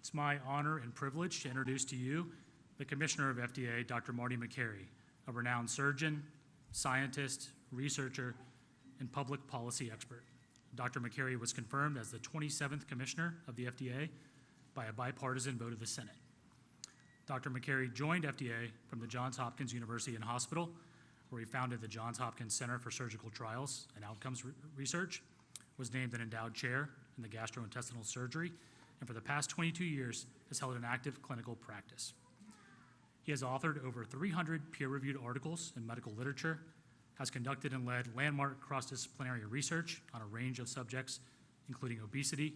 It's my honor and privilege to introduce to you the Commissioner of FDA, Dr. Marty Makary, a renowned surgeon, scientist, researcher, and public policy expert. Dr. Makary was confirmed as the 27th Commissioner of the FDA by a bipartisan vote of the Senate. Dr. Makary joined FDA from the Johns Hopkins University and Hospital, where he founded the Johns Hopkins Center for Surgical Trials and Outcomes Research, was named an endowed chair in the gastrointestinal surgery, and for the past 22 years has held an active clinical practice. He has authored over 300 peer-reviewed articles in medical literature, has conducted and led landmark cross-disciplinary research on a range of subjects, including obesity,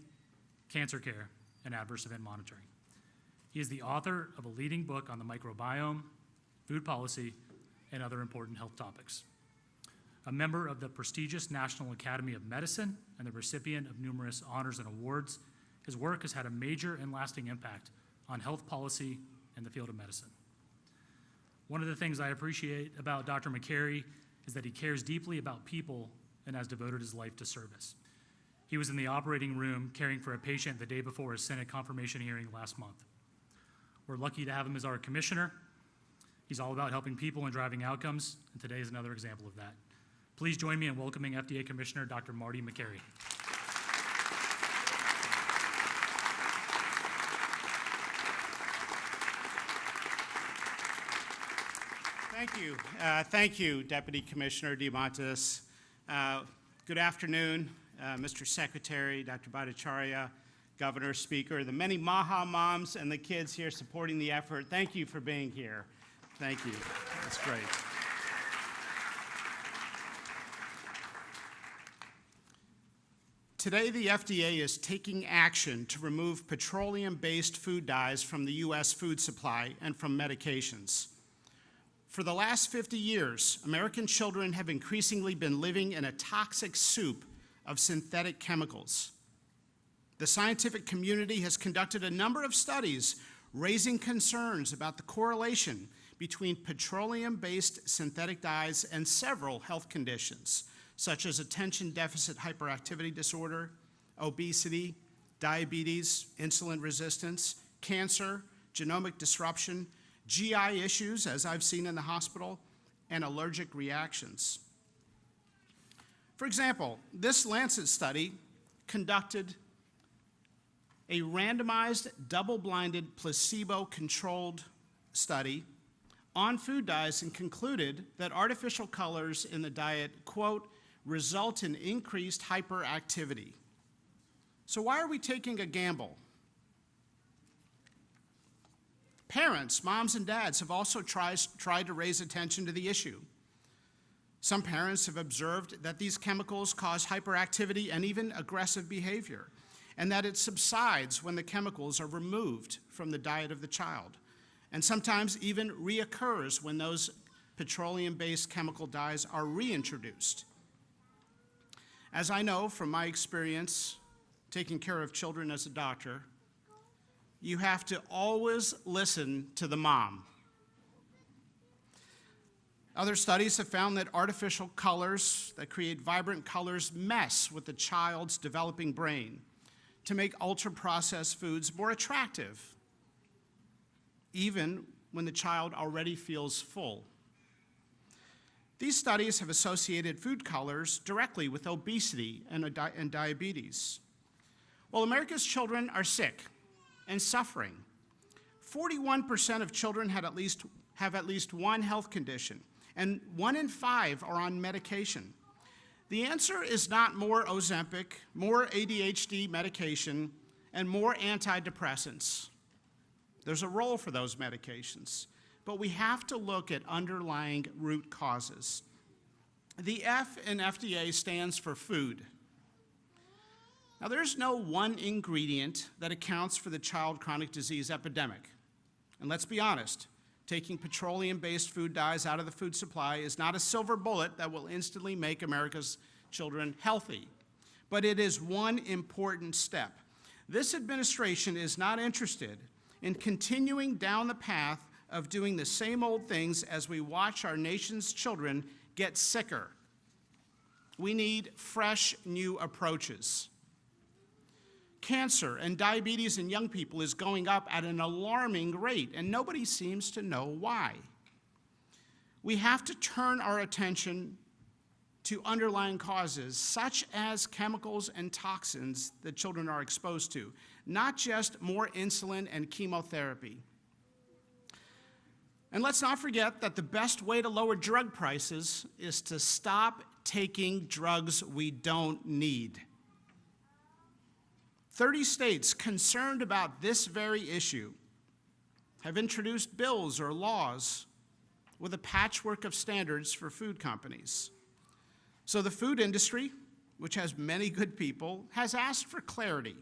cancer care, and adverse event monitoring. He is the author of a leading book on the microbiome, food policy, and other important health topics. A member of the prestigious National Academy of Medicine and the recipient of numerous honors and awards, his work has had a major and lasting impact on health policy and the field of medicine. One of the things I appreciate about Dr. Makary is that he cares deeply about people and has devoted his life to service. He was in the operating room caring for a patient the day before a Senate confirmation hearing last month. We're lucky to have him as our commissioner. He's all about helping people and driving outcomes, and today is another example of that. Please join me in welcoming FDA Commissioner Dr. Marty Makary. Thank you, Deputy Commissioner DeMontis. Good afternoon, Mr. Secretary, Dr. Bhattacharya, Governor, Speaker, the many Maha moms and the kids here supporting the effort. Thank you for being here. Thank you. That's great. Today, the FDA is taking action to remove petroleum-based food dyes from the U.S. food supply and from medications. For the last 50 years, American children have increasingly been living in a toxic soup of synthetic chemicals. The scientific community has conducted a number of studies raising concerns about the correlation between petroleum-based synthetic dyes and several health conditions, such as attention deficit hyperactivity disorder, obesity, diabetes, insulin resistance, cancer, genomic disruption, GI issues, as I've seen in the hospital, and allergic reactions. For example, this Lancet study conducted a randomized, double-blinded, placebo-controlled study on food dyes and concluded that artificial colors in the diet, quote, result in increased hyperactivity. So why are we taking a gamble? Parents, moms and dads, have also tried to raise attention to the issue. Some parents have observed that these chemicals cause hyperactivity and even aggressive behavior, and that it subsides when the chemicals are removed from the diet of the child, and sometimes even reoccurs when those petroleum-based chemical dyes are reintroduced. As I know from my experience taking care of children as a doctor, you have to always listen to the mom. Other studies have found that artificial colors that create vibrant colors mess with the child's developing brain to make ultra-processed foods more attractive, even when the child already feels full. These studies have associated food colors directly with obesity and diabetes. Well, America's children are sick and suffering. 41% of children have at least one health condition, and 1 in 5 are on medication. The answer is not more Ozempic, more ADHD medication, and more antidepressants. There's a role for those medications, but we have to look at underlying root causes. The F in FDA stands for food. Now, there's no one ingredient that accounts for the child chronic disease epidemic. And let's be honest, taking petroleum-based food dyes out of the food supply is not a silver bullet that will instantly make America's children healthy. But it is one important step. This administration is not interested in continuing down the path of doing the same old things as we watch our nation's children get sicker. We need fresh, new approaches. cancer and diabetes in young people is going up at an alarming rate, and nobody seems to know why. We have to turn our attention to underlying causes, such as chemicals and toxins that children are exposed to, not just more insulin and chemotherapy. And let's not forget that the best way to lower drug prices is to stop taking drugs we don't need. 30 states concerned about this very issue have introduced bills or laws with a patchwork of standards for food companies. So the food industry, which has many good people, has asked for clarity.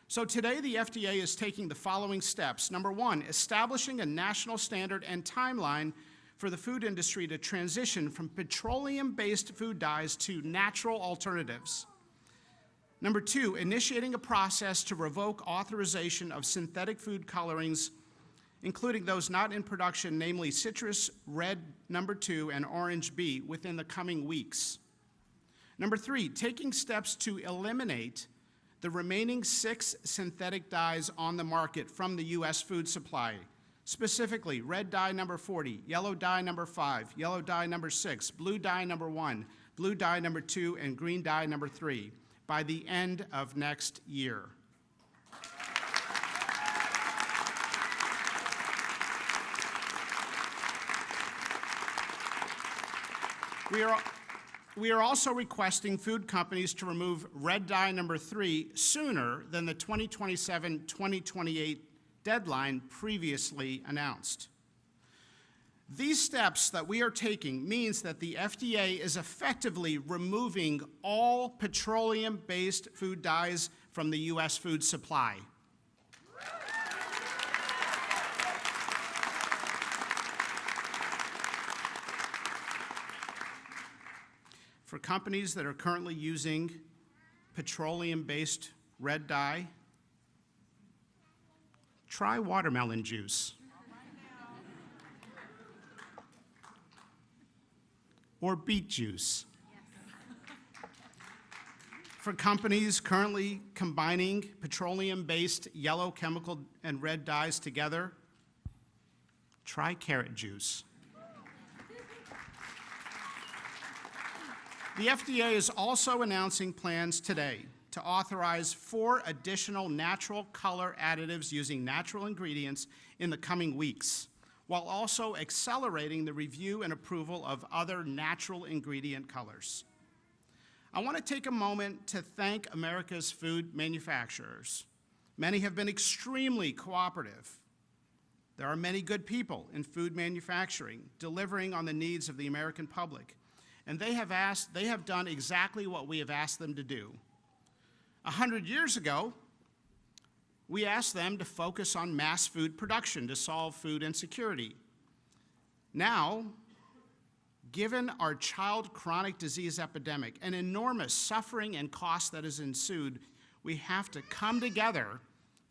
So today the FDA is taking the following steps. Number one, establishing a national standard and timeline for the food industry to transition from petroleum-based food dyes to natural alternatives. Number two, initiating a process to revoke authorization of synthetic food colorings, including those not in production, namely citrus red number 2 and orange B, within the coming weeks. Number three, taking steps to eliminate the remaining 6 synthetic dyes on the market from the U.S. food supply, specifically red dye number 40, yellow dye number 5, yellow dye number 6, blue dye number 1, blue dye number 2, and green dye number 3 by the end of next year. We are also requesting food companies to remove red dye number 3 sooner than the 2027-2028 deadline previously announced. These steps that we are taking means that the FDA is effectively removing all petroleum-based food dyes from the U.S. food supply. For companies that are currently using petroleum-based red dye, try watermelon juice. Or beet juice. For companies currently combining petroleum-based yellow chemical and red dyes together, try carrot juice. The FDA is also announcing plans today to authorize 4 additional natural color additives using natural ingredients in the coming weeks, while also accelerating the review and approval of other natural ingredient colors. I want to take a moment to thank America's food manufacturers. Many have been extremely cooperative. There are many good people in food manufacturing delivering on the needs of the American public. And they have done exactly what we have asked them to do. 100 years ago, we asked them to focus on mass food production to solve food insecurity. Now, given our child chronic disease epidemic and enormous suffering and cost that has ensued, we have to come together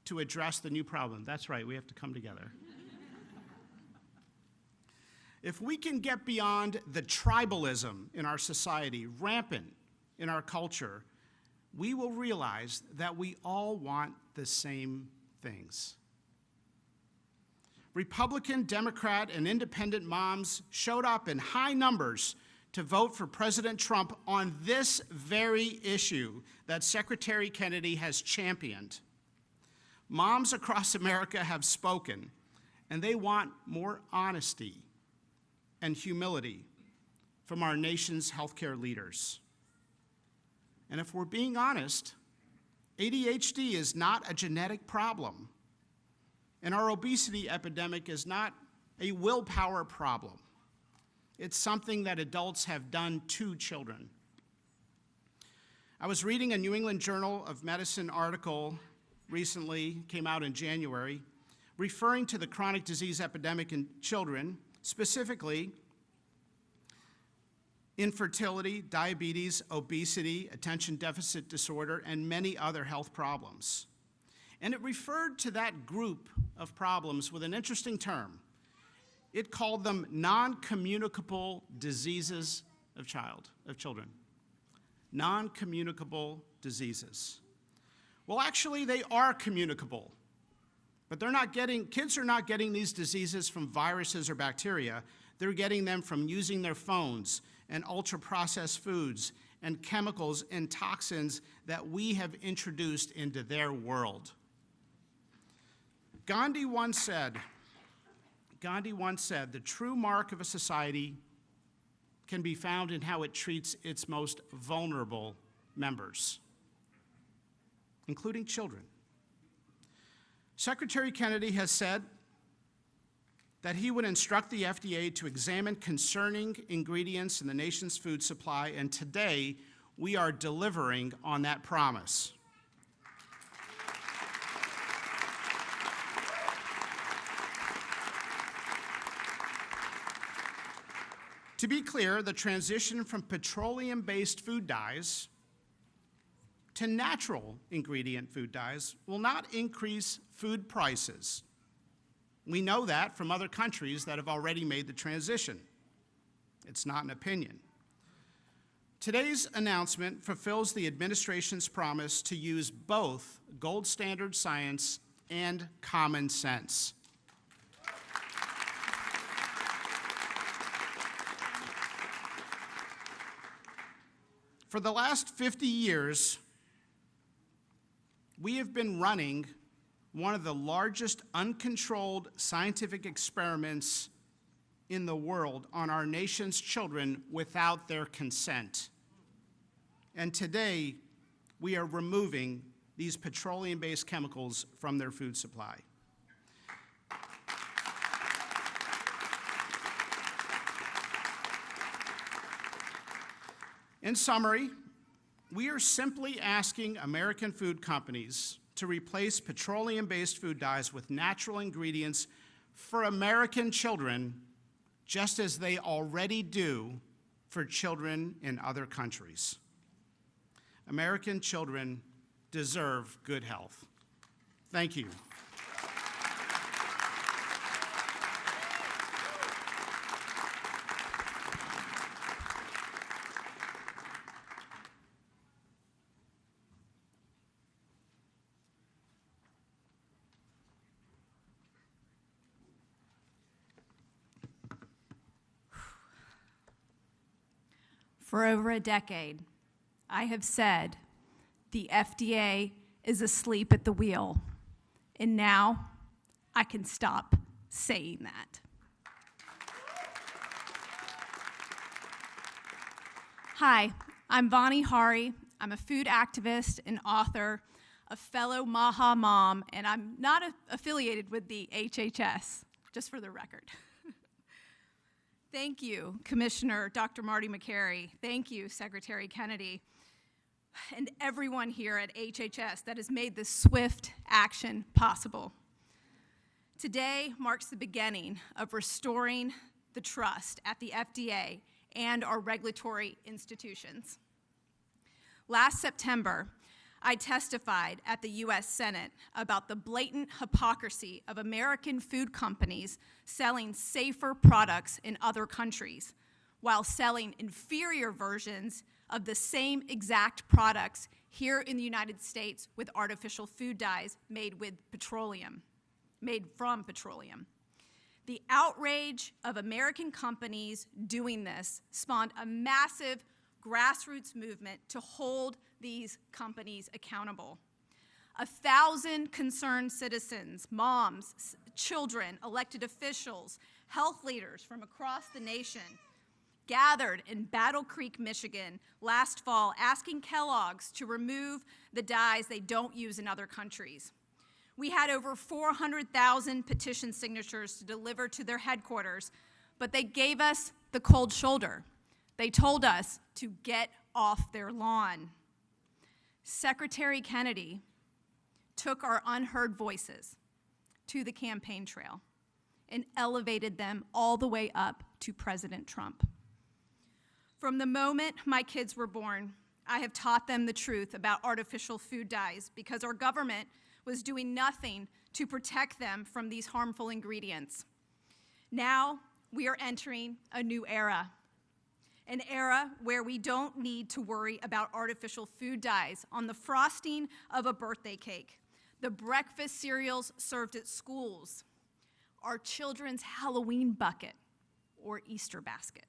to address the new problem. That's right, we have to come together. If we can get beyond the tribalism in our society, rampant in our culture, we will realize that we all want the same things. Republican, Democrat, and independent moms showed up in high numbers to vote for President Trump on this very issue that Secretary Kennedy has championed. Moms across America have spoken, and they want more honesty and humility from our nation's healthcare leaders. And if we're being honest, ADHD is not a genetic problem, and our obesity epidemic is not a willpower problem. It's something that adults have done to children. I was reading a New England Journal of Medicine article recently, came out in January, referring to the chronic disease epidemic in children, specifically infertility, diabetes, obesity, attention deficit disorder, and many other health problems. And it referred to that group of problems with an interesting term. It called them non-communicable diseases of children. Non-communicable diseases. Well, actually, they are communicable. But kids are not getting these diseases from viruses or bacteria. They're getting them from using their phones and ultra-processed foods and chemicals and toxins that we have introduced into their world. Gandhi once said, the true mark of a society can be found in how it treats its most vulnerable members, including children. Secretary Kennedy has said that he would instruct the FDA to examine concerning ingredients in the nation's food supply, and today we are delivering on that promise. To be clear, the transition from petroleum-based food dyes to natural ingredient food dyes will not increase food prices. We know that from other countries that have already made the transition. It's not an opinion. Today's announcement fulfills the administration's promise to use both gold standard science and common sense. For the last 50 years, we have been running one of the largest uncontrolled scientific experiments in the world on our nation's children without their consent. And today, we are removing these petroleum-based chemicals from their food supply. In summary, we are simply asking American food companies to replace petroleum-based food dyes with natural ingredients for American children, just as they already do for children in other countries. American children deserve good health. Thank you. For over a decade, I have said the FDA is asleep at the wheel, and now I can stop saying that. Hi, I'm Vani Hari. I'm a food activist and author, a fellow MAHA mom, and I'm not affiliated with the HHS, just for the record. Thank you, Commissioner Dr. Marty Makary. Thank you, Secretary Kennedy, and everyone here at HHS that has made this swift action possible. Today marks the beginning of restoring the trust at the FDA and our regulatory institutions. Last September, I testified at the U.S. Senate about the blatant hypocrisy of American food companies selling safer products in other countries while selling inferior versions of the same exact products here in the United States with artificial food dyes made from petroleum. The outrage of American companies doing this spawned a massive grassroots movement to hold these companies accountable. 1,000 concerned citizens, moms, children, elected officials, health leaders from across the nation gathered in Battle Creek, Michigan last fall asking Kellogg's to remove the dyes they don't use in other countries. We had over 400,000 petition signatures to deliver to their headquarters, but they gave us the cold shoulder. They told us to get off their lawn. Secretary Kennedy took our unheard voices to the campaign trail and elevated them all the way up to President Trump. From the moment my kids were born, I have taught them the truth about artificial food dyes because our government was doing nothing to protect them from these harmful ingredients. Now we are entering a new era, an era where we don't need to worry about artificial food dyes on the frosting of a birthday cake, the breakfast cereals served at schools, our children's Halloween bucket or Easter basket,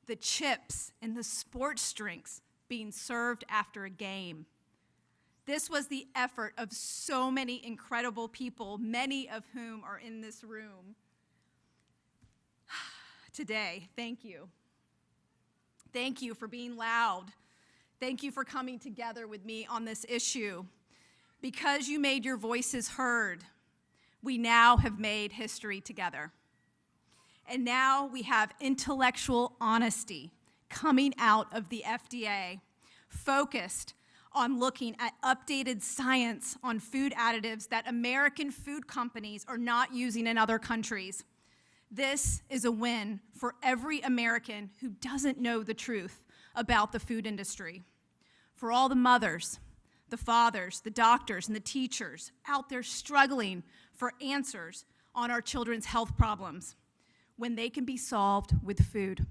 the chips and the sports drinks being served after a game. This was the effort of so many incredible people, many of whom are in this room today. Thank you. Thank you for being loud. Thank you for coming together with me on this issue. Because you made your voices heard, we now have made history together. And now we have intellectual honesty coming out of the FDA, focused on looking at updated science on food additives that American food companies are not using in other countries. This is a win for every American who doesn't know the truth about the food industry. For all the mothers, the fathers, the doctors, and the teachers out there struggling for answers on our children's health problems when they can be solved with food.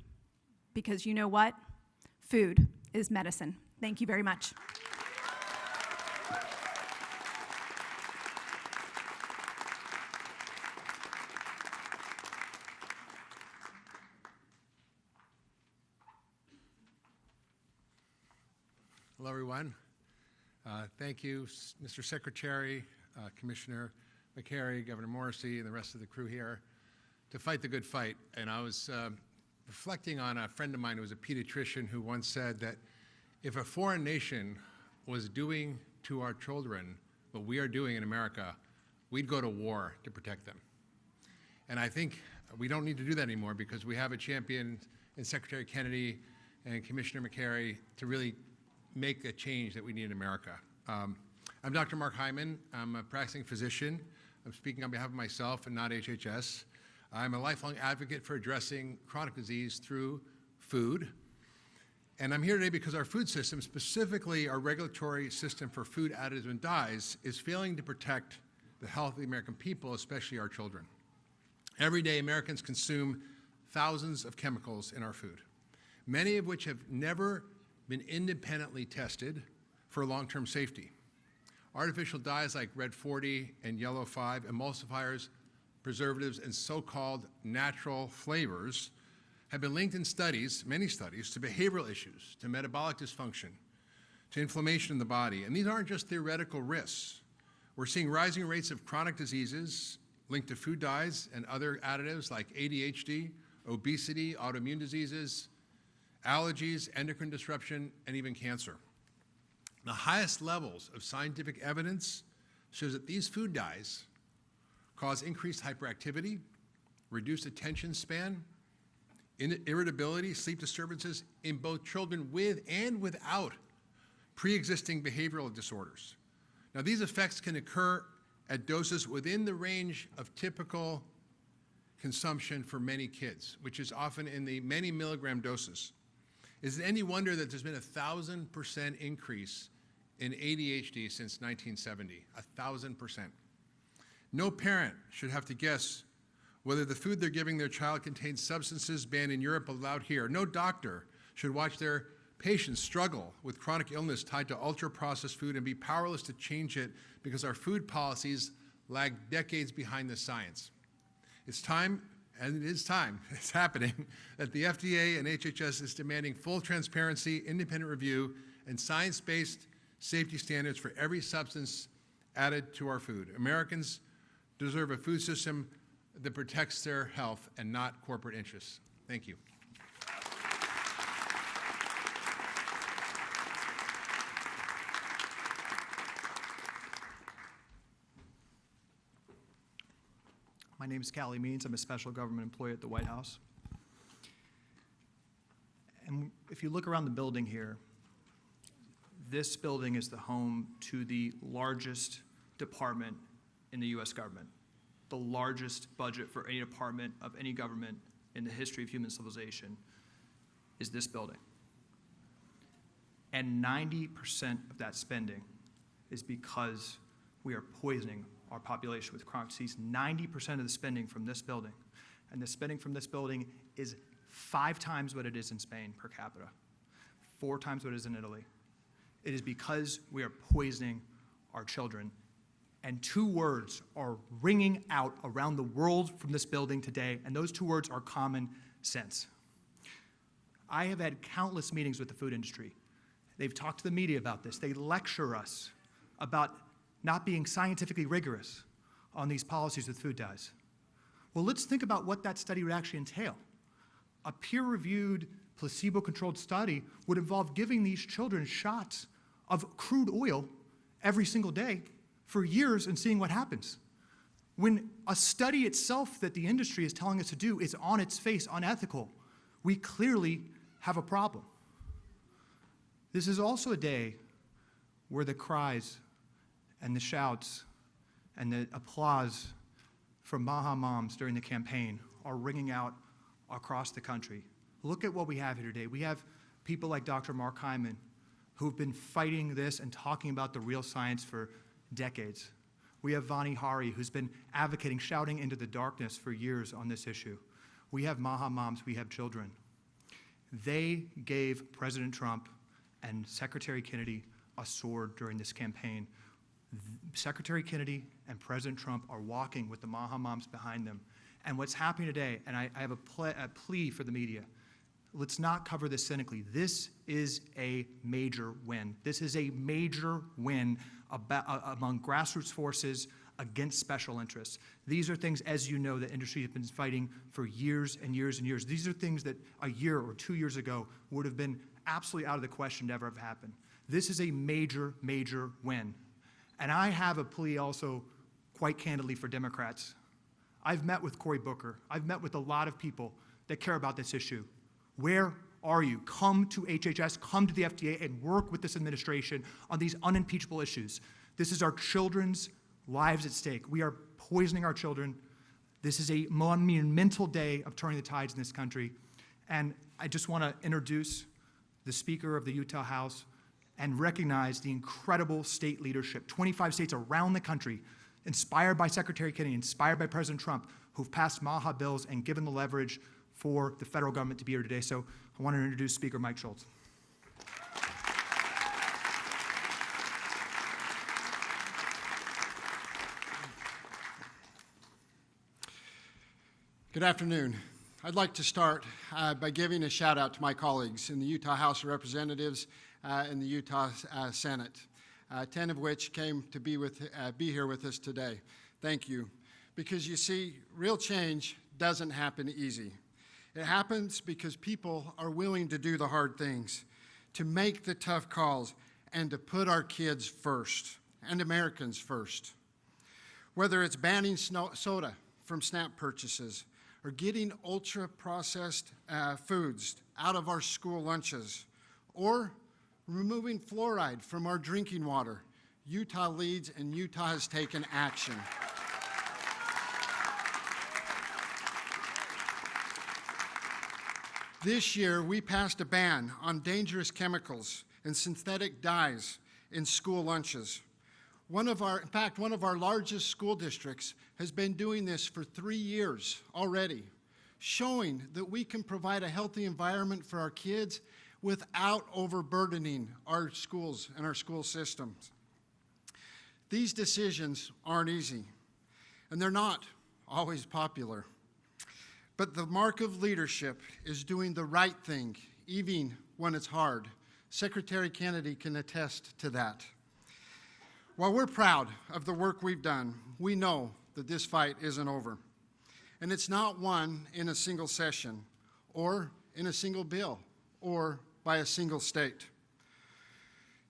Because you know what? Food is medicine. Thank you very much. Hello, everyone. Thank you, Mr. Secretary, Commissioner Makary, Governor Morrissey, and the rest of the crew here to fight the good fight. And I was reflecting on a friend of mine who was a pediatrician who once said that if a foreign nation was doing to our children what we are doing in America, we'd go to war to protect them. And I think we don't need to do that anymore because we have a champion in Secretary Kennedy and Commissioner Makary to really make a change that we need in America. I'm Dr. Mark Hyman. I'm a practicing physician. I'm speaking on behalf of myself and not HHS. I'm a lifelong advocate for addressing chronic disease through food. And I'm here today because our food system, specifically our regulatory system for food additives and dyes, is failing to protect the health of the American people, especially our children. Every day, Americans consume thousands of chemicals in our food, many of which have never been independently tested for long-term safety. Artificial dyes like red 40 and yellow 5, emulsifiers, preservatives, and so-called natural flavors have been linked in studies, many studies, to behavioral issues, to metabolic dysfunction, to inflammation in the body. And these aren't just theoretical risks. We're seeing rising rates of chronic diseases linked to food dyes and other additives like ADHD, obesity, autoimmune diseases, allergies, endocrine disruption, and even cancer. The highest levels of scientific evidence shows that these food dyes cause increased hyperactivity, reduced attention span, irritability, sleep disturbances in both children with and without pre-existing behavioral disorders. Now, these effects can occur at doses within the range of typical consumption for many kids, which is often in the many milligram doses. Is it any wonder that there's been a 1,000% increase in ADHD since 1970? 1,000%. No parent should have to guess whether the food they're giving their child contains substances banned in Europe but allowed here. No doctor should watch their patients struggle with chronic illness tied to ultra-processed food and be powerless to change it because our food policies lag decades behind the science. It's time, and it is time, it's happening, that the FDA and HHS is demanding full transparency, independent review, and science-based safety standards for every substance added to our food. Americans deserve a food system that protects their health and not corporate interests. Thank you. My name is Callie Means. I'm a special government employee at the White House. And if you look around the building here, this building is the home to the largest department in the U.S. government, the largest budget for any department of any government in the history of human civilization is this building. And 90% of that spending is because we are poisoning our population with chronic disease. 90% of the spending from this building, and the spending from this building is 5 times what it is in Spain per capita, 4 times what it is in Italy. It is because we are poisoning our children. And 2 words are ringing out around the world from this building today, and those 2 words are common sense. I have had countless meetings with the food industry. They've talked to the media about this. They lecture us about not being scientifically rigorous on these policies with food dyes. Well, let's think about what that study would actually entail. A peer-reviewed, placebo-controlled study would involve giving these children shots of crude oil every single day for years and seeing what happens. When a study itself that the industry is telling us to do is on its face unethical, we clearly have a problem. This is also a day where the cries and the shouts and the applause from Maha moms during the campaign are ringing out across the country. Look at what we have here today. We have people like Dr. Mark Hyman who've been fighting this and talking about the real science for decades. We have Vani Hari, who's been advocating, shouting into the darkness for years on this issue. We have Maha moms, we have children. They gave President Trump and Secretary Kennedy a sword during this campaign. Secretary Kennedy and President Trump are walking with the Maha moms behind them. And what's happening today, and I have a plea for the media, let's not cover this cynically. This is a major win. This is a major win among grassroots forces against special interests. These are things, as you know, the industry has been fighting for years and years and years. These are things that a year or 2 years ago would have been absolutely out of the question to ever have happened. This is a major, major win. And I have a plea also, quite candidly, for Democrats. I've met with Cory Booker. I've met with a lot of people that care about this issue. Where are you? Come to HHS, come to the FDA, and work with this administration on these unimpeachable issues. This is our children's lives at stake. We are poisoning our children. This is a monumental day of turning the tides in this country. And I just want to introduce the Speaker of the Utah House and recognize the incredible state leadership, 25 states around the country, inspired by Secretary Kennedy, inspired by President Trump, who've passed Maha bills and given the leverage for the federal government to be here today. So I want to introduce Speaker Mike Schultz. Good afternoon. I'd like to start by giving a shout out to my colleagues in the Utah House of Representatives and the Utah Senate, 10 of which came to be here with us today. Thank you. Because you see, real change doesn't happen easy. It happens because people are willing to do the hard things, to make the tough calls, and to put our kids first, and Americans first. Whether it's banning soda from SNAP purchases, or getting ultra-processed foods out of our school lunches, or removing fluoride from our drinking water, Utah leads and Utah has taken action. This year, we passed a ban on dangerous chemicals and synthetic dyes in school lunches. In fact, one of our largest school districts has been doing this for 3 years already, showing that we can provide a healthy environment for our kids without overburdening our schools and our school systems. These decisions aren't easy, and they're not always popular. But the mark of leadership is doing the right thing, even when it's hard. Secretary Kennedy can attest to that. While we're proud of the work we've done, we know that this fight isn't over. And it's not won in a single session, or in a single bill, or by a single state.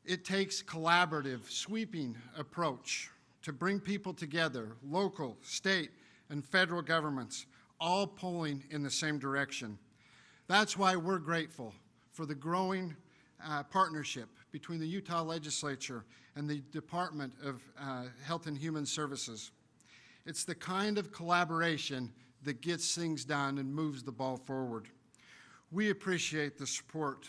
It takes collaborative, sweeping approach to bring people together, local, state, and federal governments, all pulling in the same direction. That's why we're grateful for the growing partnership between the Utah Legislature and the Department of Health and Human Services. It's the kind of collaboration that gets things done and moves the ball forward. We appreciate the support,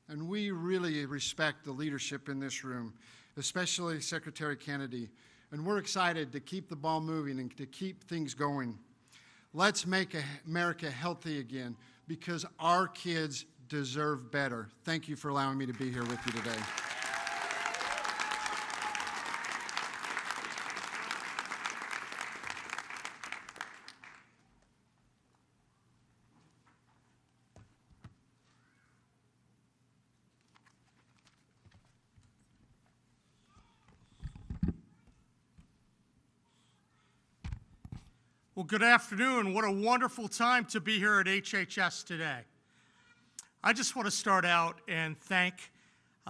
and we really respect the leadership in this room, especially Secretary Kennedy, and we're excited to keep the ball moving and to keep things going. Let's make America healthy again. because our kids deserve better. Thank you for allowing me to be here with you today. Well, good afternoon. What a wonderful time to be here at HHS today. I just want to start out and thank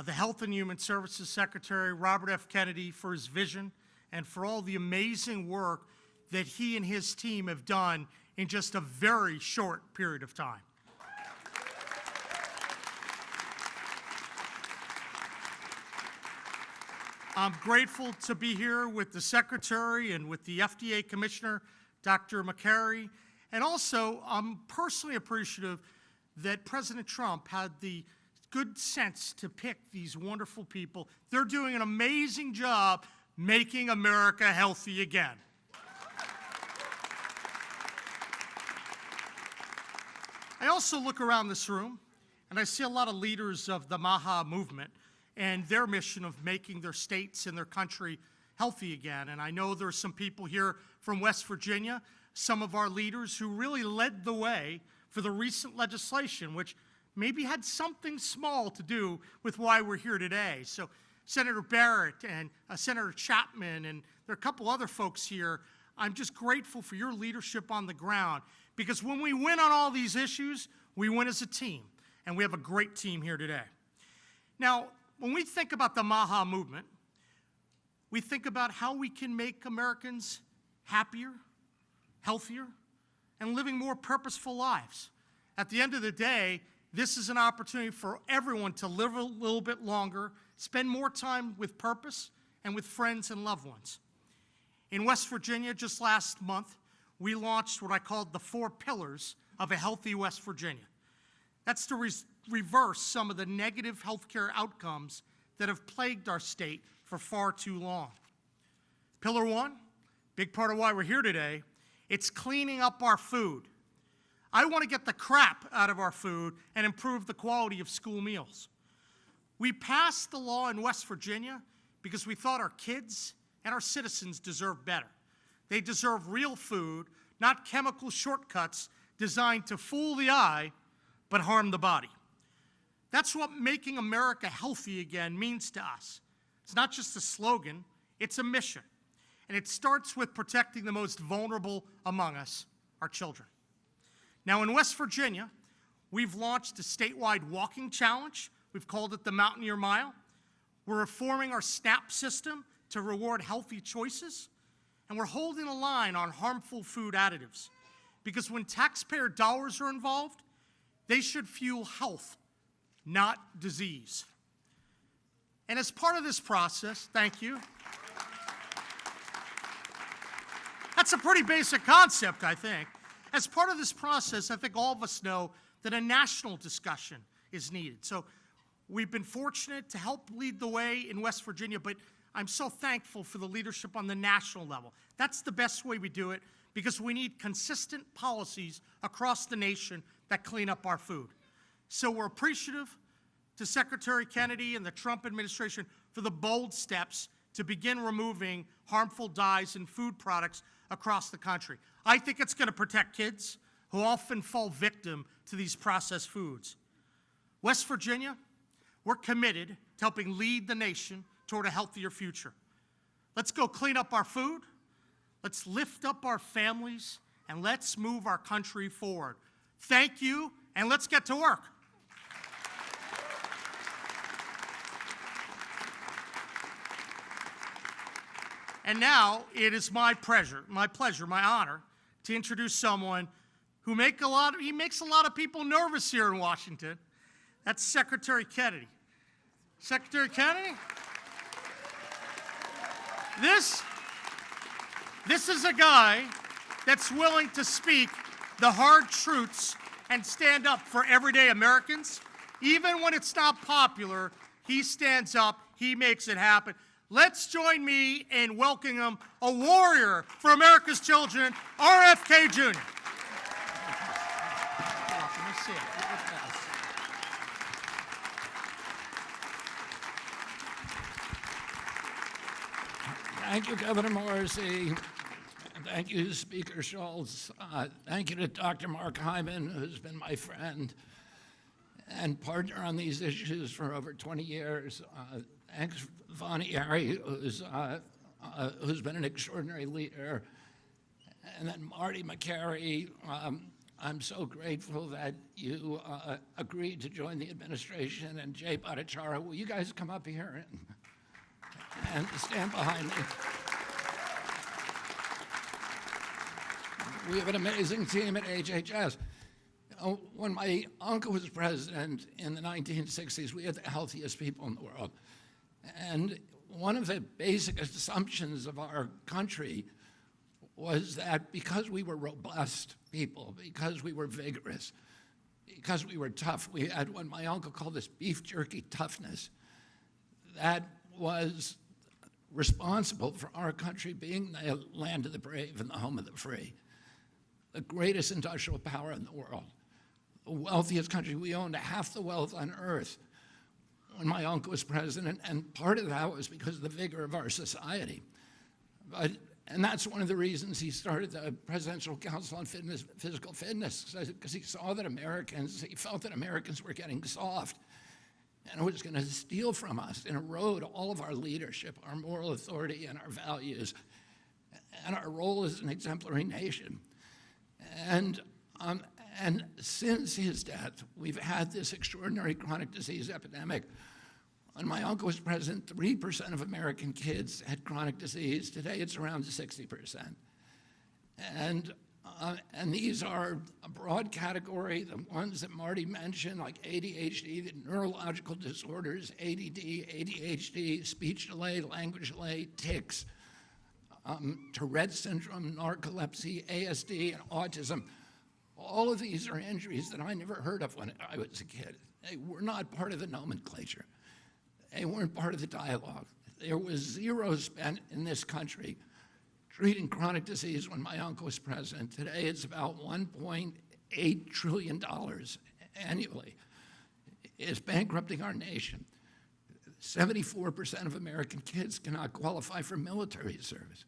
the Health and Human Services Secretary, Robert F. Kennedy, for his vision and for all the amazing work that he and his team have done in just a very short period of time. I'm grateful to be here with the Secretary and with the FDA Commissioner, Dr. Makary, and also I'm personally appreciative that President Trump had the good sense to pick these wonderful people. They're doing an amazing job making America healthy again. I also look around this room and I see a lot of leaders of the MAHA movement and their mission of making their states and their country healthy again. And I know there's some people here from West Virginia, some of our leaders who really led the way for the recent legislation, which maybe had something small to do with why we're here today. So Senator Barrett and Senator Chapman, and there are a couple other folks here, I'm just grateful for your leadership on the ground, because when we win on all these issues, we win as a team, and we have a great team here today. Now, when we think about the MAHA movement, we think about how we can make Americans happier, healthier, and living more purposeful lives. At the end of the day, this is an opportunity for everyone to live a little bit longer, spend more time with purpose and with friends and loved ones. In West Virginia, just last month, we launched what I called the 4 pillars of a healthy West Virginia. That's to reverse some of the negative healthcare outcomes that have plagued our state for far too long. Pillar 1, big part of why we're here today, it's cleaning up our food. I want to get the crap out of our food and improve the quality of school meals. We passed the law in West Virginia because we thought our kids and our citizens deserve better. They deserve real food, not chemical shortcuts designed to fool the eye but harm the body. That's what making America healthy again means to us. It's not just a slogan, it's a mission. And it starts with protecting the most vulnerable among us, our children. Now in West Virginia, we've launched a statewide walking challenge. We've called it the Mountaineer Mile. We're reforming our SNAP system to reward healthy choices. And we're holding a line on harmful food additives. Because when taxpayer dollars are involved, they should fuel health, not disease. And as part of this process, thank you. That's a pretty basic concept, I think. As part of this process, I think all of us know that a national discussion is needed. So we've been fortunate to help lead the way in West Virginia, but I'm so thankful for the leadership on the national level. That's the best way we do it, because we need consistent policies across the nation that clean up our food. So we're appreciative to Secretary Kennedy and the Trump administration for the bold steps to begin removing harmful dyes in food products across the country. I think it's going to protect kids who often fall victim to these processed foods. West Virginia, we're committed to helping lead the nation toward a healthier future. Let's go clean up our food, let's lift up our families, and let's move our country forward. Thank you, and let's get to work. And now it is my pleasure, my honor, to introduce someone who makes a lot of people nervous here in Washington. That's Secretary Kennedy. Secretary Kennedy? This is a guy that's willing to speak the hard truths and stand up for everyday Americans. Even when it's not popular, he stands up, he makes it happen. Let's join me in welcoming him, a warrior for America's children, RFK Jr. see it. Yes. Thank you, Governor Morrissey. And thank you, Speaker Schultz. Thank you to Dr. Mark Hyman, who's been my friend and partner on these issues for over 20 years. Thanks, Vonnie Harry, who's been an extraordinary leader. And then Marty Makary, I'm so grateful that you agreed to join the administration. And Jay Bhattacharya, will you guys come up here and stand behind me? We have an amazing team at HHS. When my uncle was president in the 1960s, we had the healthiest people in the world. And one of the basic assumptions of our country was that because we were robust people, because we were vigorous, because we were tough, we had what my uncle called this beef jerky toughness, that was responsible for our country being the land of the brave and the home of the free, the greatest industrial power in the world, the wealthiest country. We owned half the wealth on earth when my uncle was president, and part of that was because of the vigor of our society. And that's one of the reasons he started the Presidential Council on Physical Fitness, because he saw that he felt that Americans were getting soft, and it was going to steal from us and erode all of our leadership, our moral authority, and our values, and our role as an exemplary nation. And since his death, we've had this extraordinary chronic disease epidemic. When my uncle was president, 3% of American kids had chronic disease. Today, it's around 60%. And these are a broad category, the ones that Marty mentioned, like ADHD, the neurological disorders, ADD, ADHD, speech delay, language delay, tics, Tourette syndrome, narcolepsy, ASD, and autism. All of these are injuries that I never heard of when I was a kid. They were not part of the nomenclature. They weren't part of the dialogue. There was zero spent in this country treating chronic disease when my uncle was president. Today, it's about $1.8 trillion annually. It's bankrupting our nation. 74% of American kids cannot qualify for military service.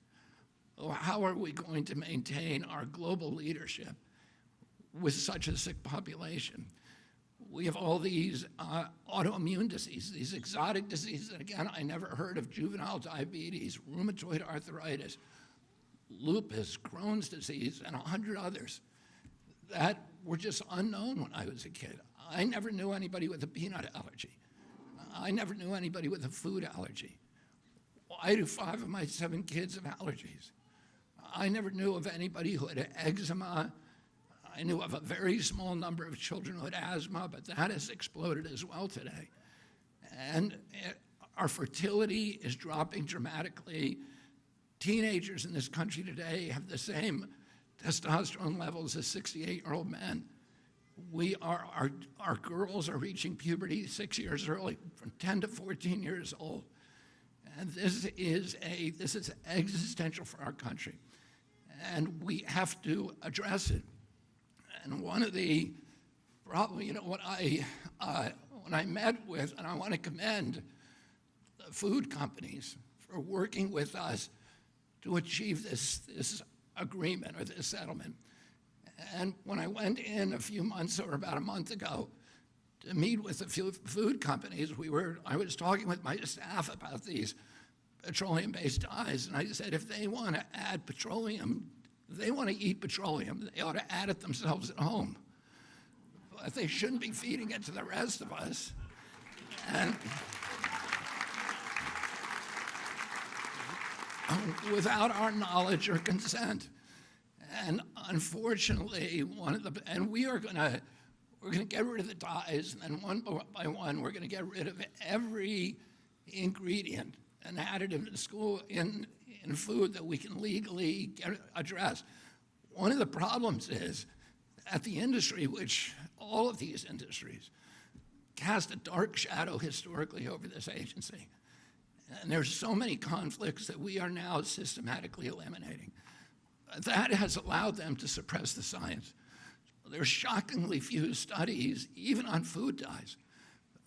Oh, how are we going to maintain our global leadership with such a sick population? We have all these autoimmune diseases, these exotic diseases, and again, I never heard of juvenile diabetes, rheumatoid arthritis, lupus, Crohn's disease, and 100 others that were just unknown when I was a kid. I never knew anybody with a peanut allergy. I never knew anybody with a food allergy. Why do 5 of my 7 kids have allergies? I never knew of anybody who had eczema. I knew of a very small number of children who had asthma, but that has exploded as well today. And our fertility is dropping dramatically. Teenagers in this country today have the same testosterone levels as 68-year-old men. Our girls are reaching puberty 6 years early, from 10 to 14 years old. And this is existential for our country. And we have to address it. And one of the problems, when I met with, and I want to commend the food companies for working with us to achieve this agreement or this settlement. And when I went in a few months or about a month ago to meet with the food companies, I was talking with my staff about these petroleum-based dyes, and I said, if they want to add petroleum, if they want to eat petroleum, they ought to add it themselves at home. But they shouldn't be feeding it to the rest of us. And without our knowledge or consent. And unfortunately, we're going to get rid of the dyes, and then one by one, we're going to get rid of every ingredient and additive in food that we can legally address. One of the problems is that the industry, which all of these industries, cast a dark shadow historically over this agency. And there's so many conflicts that we are now systematically eliminating. That has allowed them to suppress the science. there's shockingly few studies, even on food dyes,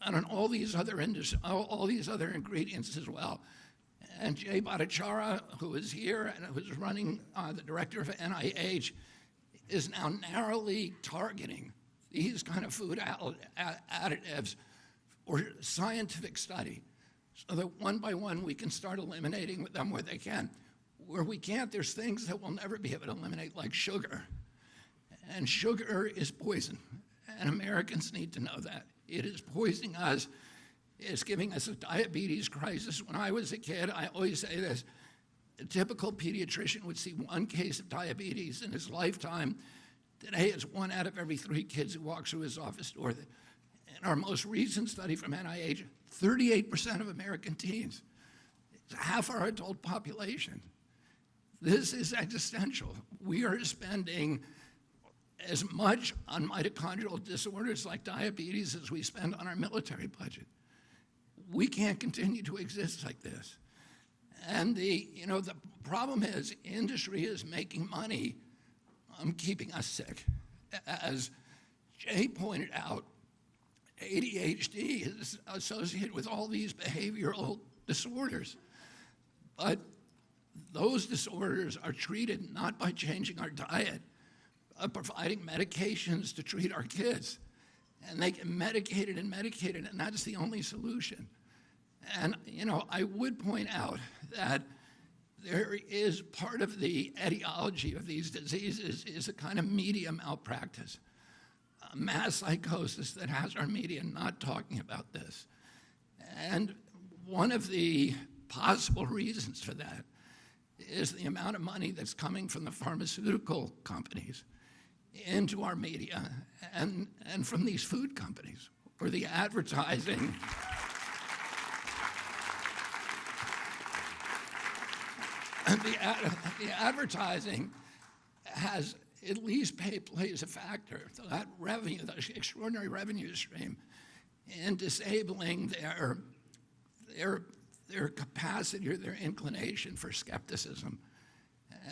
and on all these other all these other ingredients as well. And Jay Bhattacharya, who is here and who's running, the director of NIH, is now narrowly targeting these kind of food additives for scientific study, so that one by one we can start eliminating them where they can. Where we can't, there's things that we'll never be able to eliminate, like sugar. And sugar is poison, and Americans need to know that. It is poisoning us. It's giving us a diabetes crisis. When I was a kid, I always say this, a typical pediatrician would see one case of diabetes in his lifetime. Today, it's 1 out of every 3 kids who walks through his office door. In our most recent study from NIH, 38% of American teens, it's half our adult population. This is existential. We are spending as much on mitochondrial disorders like diabetes as we spend on our military budget. We can't continue to exist like this. And the problem is industry is making money keeping us sick. As Jay pointed out, ADHD is associated with all these behavioral disorders. But those disorders are treated not by changing our diet, but providing medications to treat our kids. And they get medicated, and that's the only solution. And, I would point out that there is part of the etiology of these diseases is a kind of media malpractice, a mass psychosis that has our media not talking about this. And one of the possible reasons for that is the amount of money that's coming from the pharmaceutical companies into our media and from these food companies, or the advertising. And the advertising has at least plays a factor. So that revenue, that extraordinary revenue stream, in disabling their capacity or their inclination for skepticism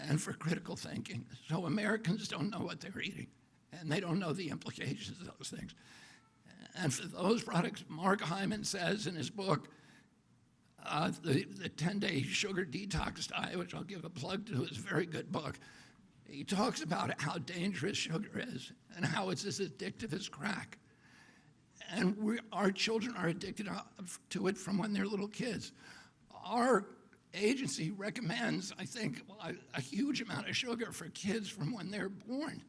and for critical thinking. So Americans don't know what they're eating, and they don't know the implications of those things. And for those products, Mark Hyman says in his book, the 10-day sugar detox diet, which I'll give a plug to, is a very good book. He talks about how dangerous sugar is and how it's as addictive as crack. And our children are addicted to it from when they're little kids. Our agency recommends, I think, a huge amount of sugar for kids from when they're born.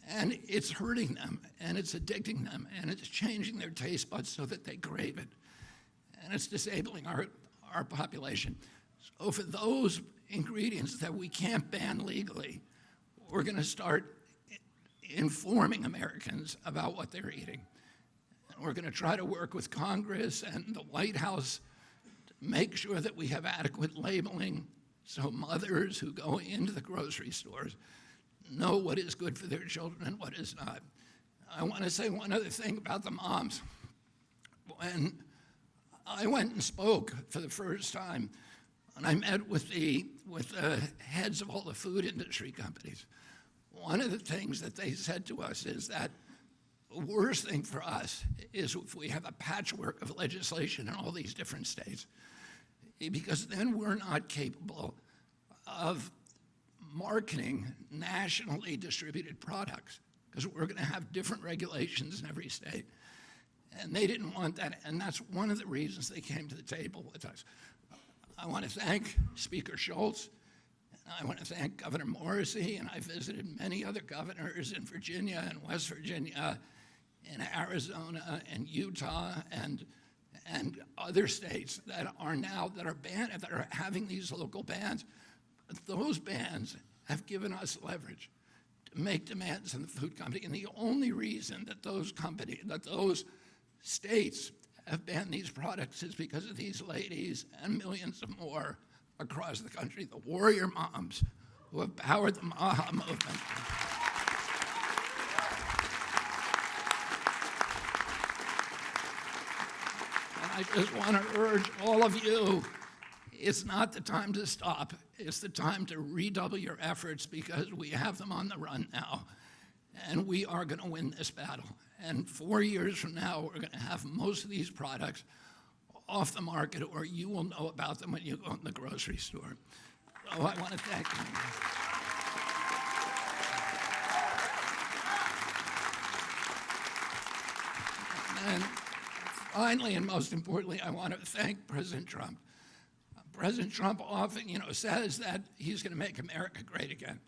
And it's hurting them, and it's addicting them, and it's changing their taste buds so that they crave it. And it's disabling our population. So for those ingredients that we can't ban legally, we're going to start informing Americans about what they're eating. And we're going to try to work with Congress and the White House to make sure that we have adequate labeling so mothers who go into the grocery stores know what is good for their children and what is not. I want to say one other thing about the moms. When I went and spoke for the first time, and I met with the heads of all the food industry companies. One of the things that they said to us is that the worst thing for us is if we have a patchwork of legislation in all these different states, because then we're not capable of marketing nationally distributed products, because we're going to have different regulations in every state. And they didn't want that, and that's one of the reasons they came to the table with us. I want to thank Speaker Schultz, and I want to thank Governor Morrissey, and I visited many other governors in Virginia and West Virginia, in Arizona and Utah, and other states that are banned, that are having these local bans. But those bans have given us leverage to make demands on the food company, and the only reason that those states have banned these products is because of these ladies and millions of more across the country, the warrior moms who have powered the MAHA movement. And I just want to urge all of you, it's not the time to stop. It's the time to redouble your efforts, because we have them on the run now. and we are going to win this battle. And 4 years from now, we're going to have most of these products off the market, or you will know about them when you go in the grocery store. So I want to thank you. And finally, and most importantly, I want to thank President Trump. President Trump often, says that he's going to make America great again.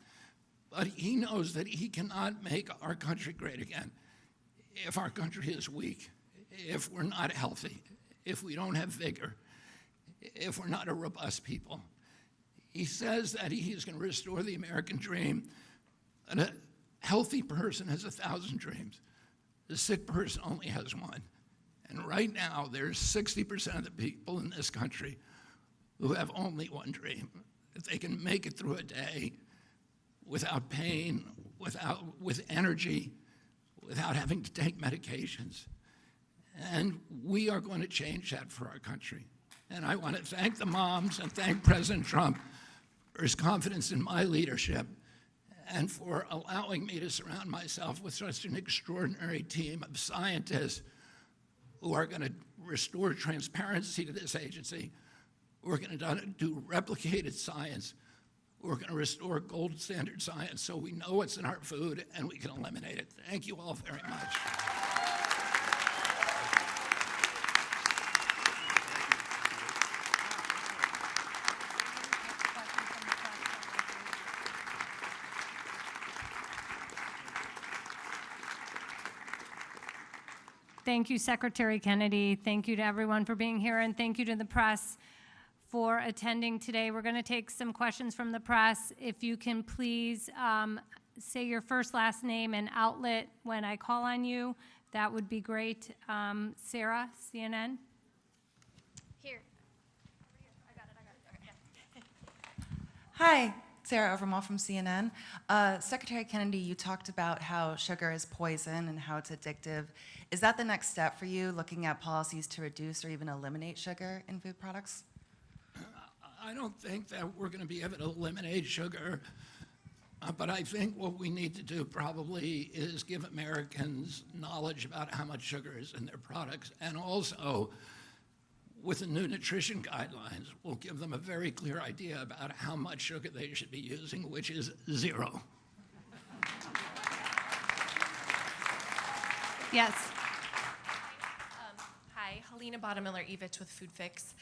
But he knows that he cannot make our country great again if our country is weak, if we're not healthy, if we don't have vigor, if we're not a robust people. He says that he's going to restore the American dream, and a healthy person has 1,000 dreams. The sick person only has one. And right now, there's 60% of the people in this country who have only one dream. If they can make it through a day without pain, with energy, without having to take medications. And we are going to change that for our country. And I want to thank the moms and thank President Trump for his confidence in my leadership and for allowing me to surround myself with such an extraordinary team of scientists who are going to restore transparency to this agency. We're going to do replicated science. We're going to restore gold standard science so we know what's in our food and we can eliminate it. Thank you all very much. Thank you, Secretary Kennedy. Thank you to everyone for being here, and thank you to the press for attending today. We're going to take some questions from the press. If you can please say your first, last name, and outlet when I call on you, that would be great. Sarah, CNN. Here. I got it. Yeah. Hi, Sarah Overmall from CNN. Secretary Kennedy, you talked about how sugar is poison and how it's addictive. Is that the next step for you, looking at policies to reduce or even eliminate sugar in food products? I don't think that we're going to be able to eliminate sugar, but I think what we need to do probably is give Americans knowledge about how much sugar is in their products, and also with the new nutrition guidelines, we'll give them a very clear idea about how much sugar they should be using, which is 0. Yes. Hi, Helena Bottomiller-Evich with Food Fix.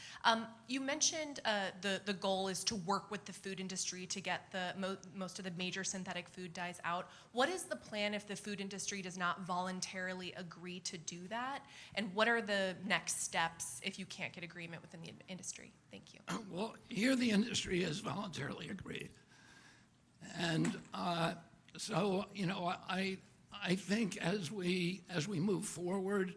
You mentioned the goal is to work with the food industry to get most of the major synthetic food dyes out. What is the plan if the food industry does not voluntarily agree to do that? And what are the next steps if you can't get agreement within the industry? Thank you. Well, here the industry has voluntarily agreed. And so, I think as we move forward,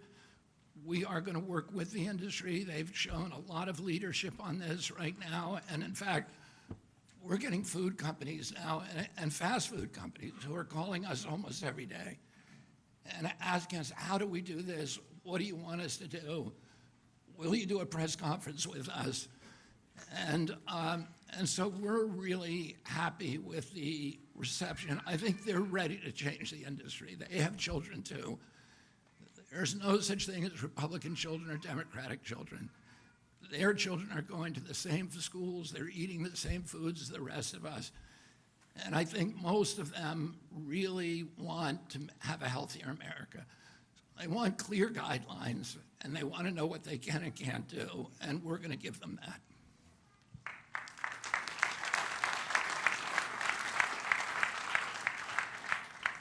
we are going to work with the industry. They've shown a lot of leadership on this right now. And in fact, we're getting food companies now and fast food companies who are calling us almost every day and asking us, how do we do this? What do you want us to do? Will you do a press conference with us? And so we're really happy with the reception. I think they're ready to change the industry. They have children too. There's no such thing as Republican children or Democratic children. Their children are going to the same schools, they're eating the same foods as the rest of us. And I think most of them really want to have a healthier America. They want clear guidelines, and they want to know what they can and can't do, and we're going to give them that.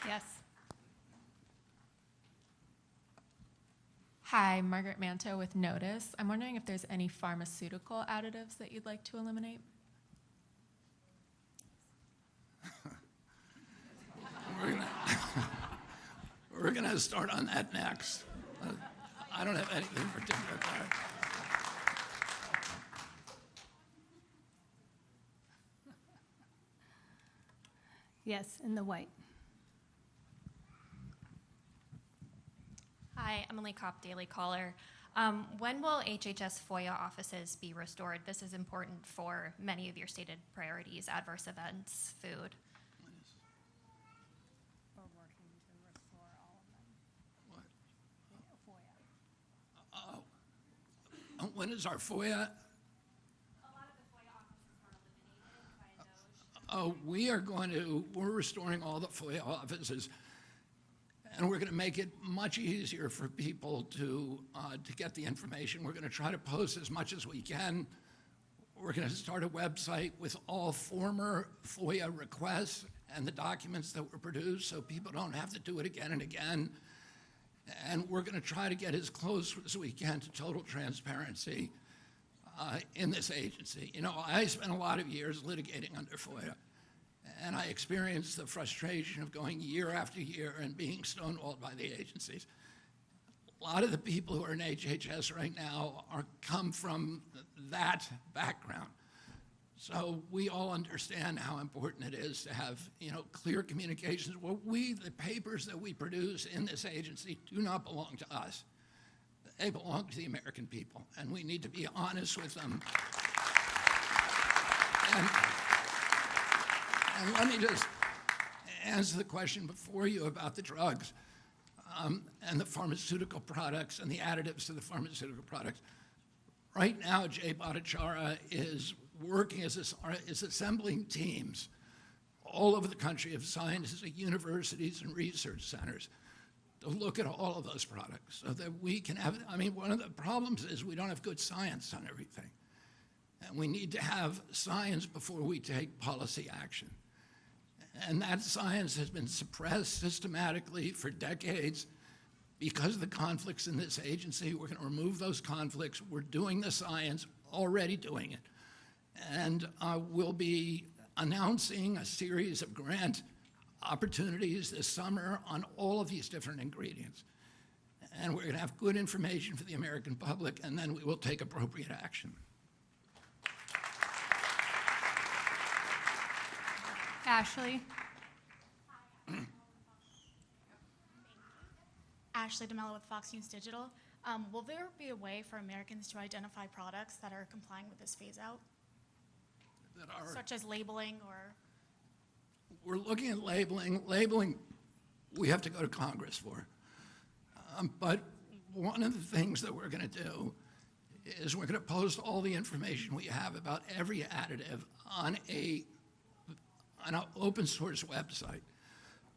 Yes. Hi, Margaret Manto with Notice. I'm wondering if there's any pharmaceutical additives that you'd like to eliminate? We're gonna start on that next. I don't have anything particular there. Yes, in the white. Hi, Emily Kopp, Daily Caller. When will HHS FOIA offices be restored? This is important for many of your stated priorities, adverse events, food. when is our FOIA? Oh, we're restoring all the FOIA offices, and we're going to make it much easier for people to get the information. We're going to try to post as much as we can. We're going to start a website with all former FOIA requests and the documents that were produced so people don't have to do it again and again. And we're going to try to get as close as we can to total transparency in this agency. You know, I spent a lot of years litigating under FOIA, and I experienced the frustration of going year after year and being stonewalled by the agencies. A lot of the people who are in HHS right now come from that background. So we all understand how important it is to have, you know, clear communications. Well, the papers that we produce in this agency do not belong to us. They belong to the American people, and we need to be honest with them. And let me just answer the question before you about the drugs and the pharmaceutical products and the additives to the pharmaceutical products. Right now, Jay Bhattacharya is working is assembling teams all over the country of scientists at universities and research centers to look at all of those products so that we can have, I mean, one of the problems is we don't have good science on everything. And we need to have science before we take policy action. And that science has been suppressed systematically for decades because of the conflicts in this agency. We're going to remove those conflicts. We're doing the science, already doing it. And we'll be announcing a series of grant opportunities this summer on all of these different ingredients. And we're going to have good information for the American public, and then we will take appropriate action. Ashley. Ashley DeMello with Fox News Digital. Will there be a way for Americans to identify products that are complying with this phase out? Such as labeling or? We're looking at labeling. Labeling, we have to go to Congress for. But one of the things that we're going to do is we're going to post all the information we have about every additive on an open source website.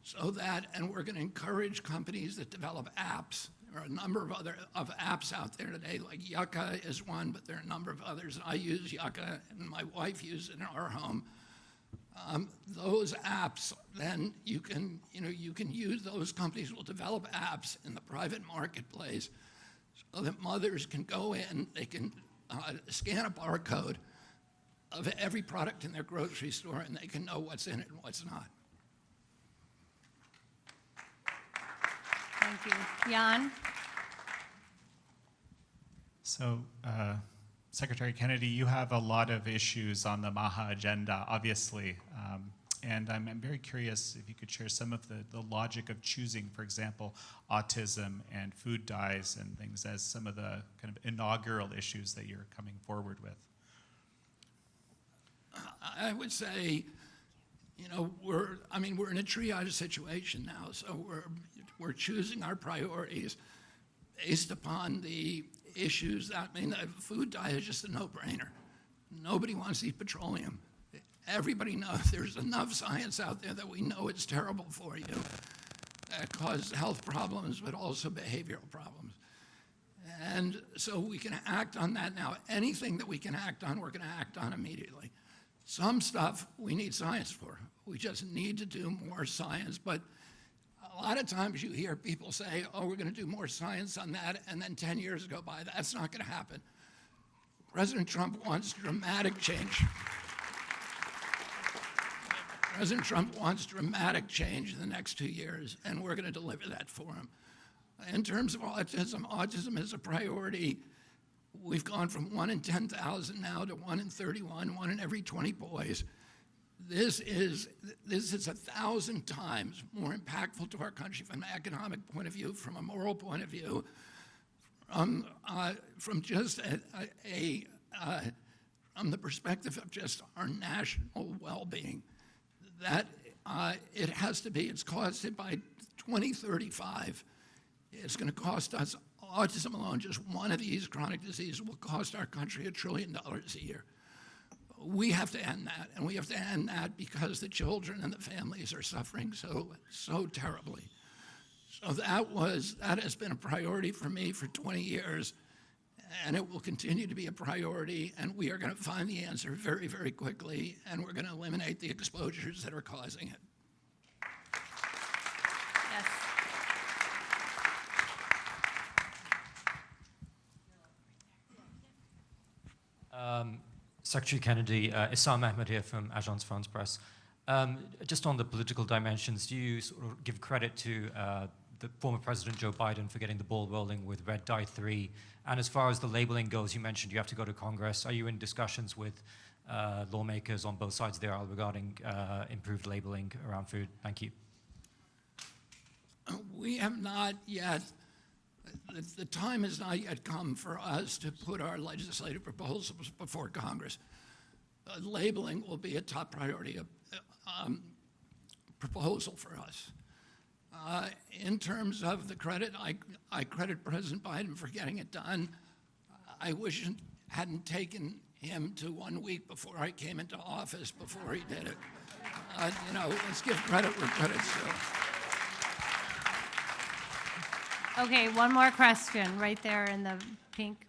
So that, and we're going to encourage companies that develop apps. There are a number of other apps out there today, like Yucca is one, but there are a number of others. I use Yucca, and my wife uses it in our home. Those apps, then you can use, those companies will develop apps in the private marketplace so that mothers can go in, they can scan a barcode of every product in their grocery store, and they can know what's in it and what's not. Thank you. Jan? So, Secretary Kennedy, you have a lot of issues on the MAHA agenda, obviously, and I'm very curious if you could share some of the logic of choosing, for example, autism and food dyes and things as some of the kind of inaugural issues that you're coming forward with. I would say, you know, we're in a triage situation now, so we're choosing our priorities based upon the issues. I mean, the food dye is just a no-brainer. Nobody wants to eat petroleum. Everybody knows there's enough science out there that we know it's terrible for you. That causes health problems, but also behavioral problems. And so we can act on that now. Anything that we can act on, we're going to act on immediately. Some stuff we need science for. We just need to do more science. But a lot of times you hear people say, oh, we're going to do more science on that, and then 10 years go by. That's not going to happen. President Trump wants dramatic change. President Trump wants dramatic change in the next 2 years, and we're going to deliver that for him. In terms of autism is a priority. We've gone from 1 in 10,000 now to 1 in 31, 1 in every 20 boys. This is 1,000 times more impactful to our country from an economic point of view, from a moral point of view, from just from the perspective of just our national well-being. That it has to be, it's costed by 2035. It's going to cost us autism alone, just one of these chronic diseases, will cost our country $1 trillion a year. We have to end that, and we have to end that because the children and the families are suffering so terribly. So that has been a priority for me for 20 years, and it will continue to be a priority, and we are going to find the answer very, very quickly, and we're going to eliminate the exposures that are causing it. Yes. Secretary Kennedy, Issam Ahmed here from Agence France Presse. Just on the political dimensions, do you sort of give credit to the former President Joe Biden for getting the ball rolling with Red Dye 3? And as far as the labeling goes, you mentioned you have to go to Congress. Are you in discussions with lawmakers on both sides of the aisle regarding improved labeling around food? Thank you. We have not yet. The time has not yet come for us to put our legislative proposals before Congress. Labeling will be a top priority proposal for us. In terms of the credit, I credit President Biden for getting it done. I wish it hadn't taken him to 1 week before I came into office before he did it. Let's give credit where credit's due. Okay, one more question right there in the pink.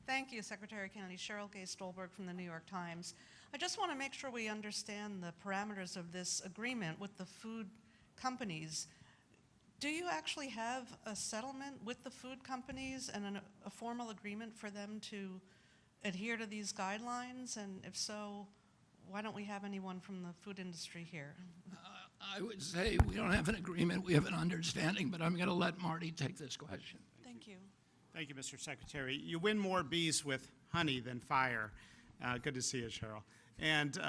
Thank you, Secretary Kennedy. Cheryl Gay Stolberg from the New York Times. I just want to make sure we understand the parameters of this agreement with the food companies. Do you actually have a settlement with the food companies and a formal agreement for them to adhere to these guidelines? And if so, why don't we have anyone from the food industry here? I would say we don't have an agreement, we have an understanding, but I'm going to let Marty take this question. Thank you. Thank you, Mr. Secretary. You win more bees with honey than fire. Good to see you, Cheryl. And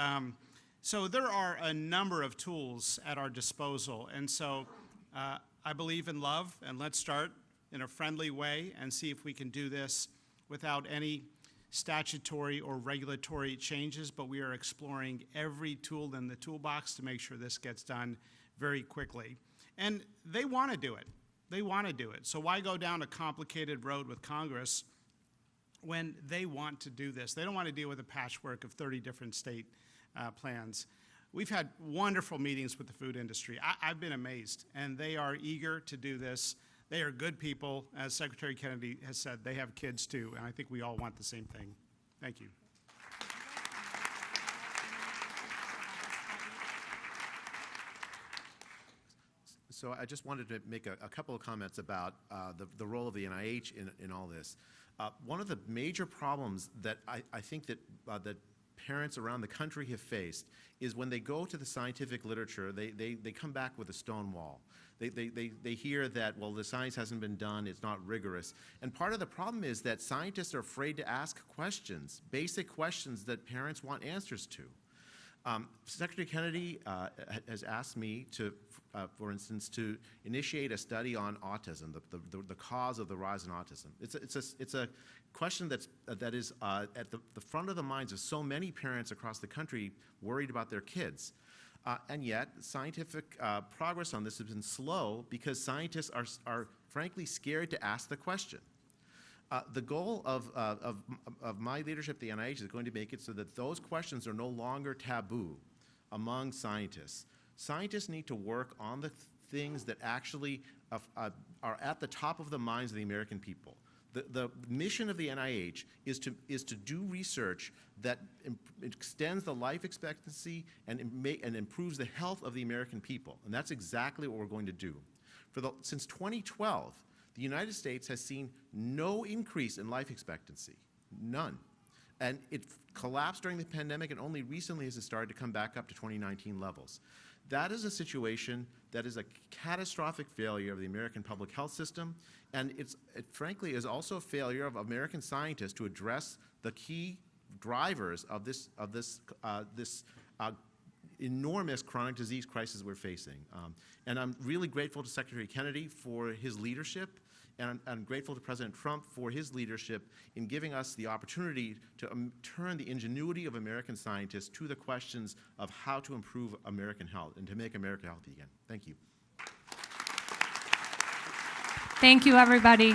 so there are a number of tools at our disposal. And so I believe in love, and let's start in a friendly way and see if we can do this without any statutory or regulatory changes, but we are exploring every tool in the toolbox to make sure this gets done very quickly. And they want to do it. They want to do it. So why go down a complicated road with Congress when they want to do this? They don't want to deal with a patchwork of 30 different state plans. We've had wonderful meetings with the food industry. I've been amazed, and they are eager to do this. They are good people. As Secretary Kennedy has said, they have kids too, and I think we all want the same thing. Thank you. So I just wanted to make a couple of comments about the role of the NIH in all this. One of the major problems that I think that parents around the country have faced is when they go to the scientific literature, they come back with a stone wall. They hear that, well, the science hasn't been done, it's not rigorous. And part of the problem is that scientists are afraid to ask questions, basic questions that parents want answers to. Secretary Kennedy has asked me to, for instance, to initiate a study on autism, the cause of the rise in autism. It's a question that is at the front of the minds of so many parents across the country worried about their kids. And yet, scientific progress on this has been slow because scientists are frankly scared to ask the question. The goal of my leadership at the NIH is going to make it so that those questions are no longer taboo among scientists. Scientists need to work on the things that actually are at the top of the minds of the American people. The mission of the NIH is to do research that extends the life expectancy and improves the health of the American people. And that's exactly what we're going to do. Since 2012, the United States has seen no increase in life expectancy, none. And it collapsed during the pandemic, and only recently has it started to come back up to 2019 levels. That is a situation that is a catastrophic failure of the American public health system, and it frankly is also a failure of American scientists to address the key drivers of this enormous chronic disease crisis we're facing. And I'm really grateful to Secretary Kennedy for his leadership, and I'm grateful to President Trump for his leadership in giving us the opportunity to turn the ingenuity of American scientists to the questions of how to improve American health and to make America healthy again. Thank you. Thank you, everybody.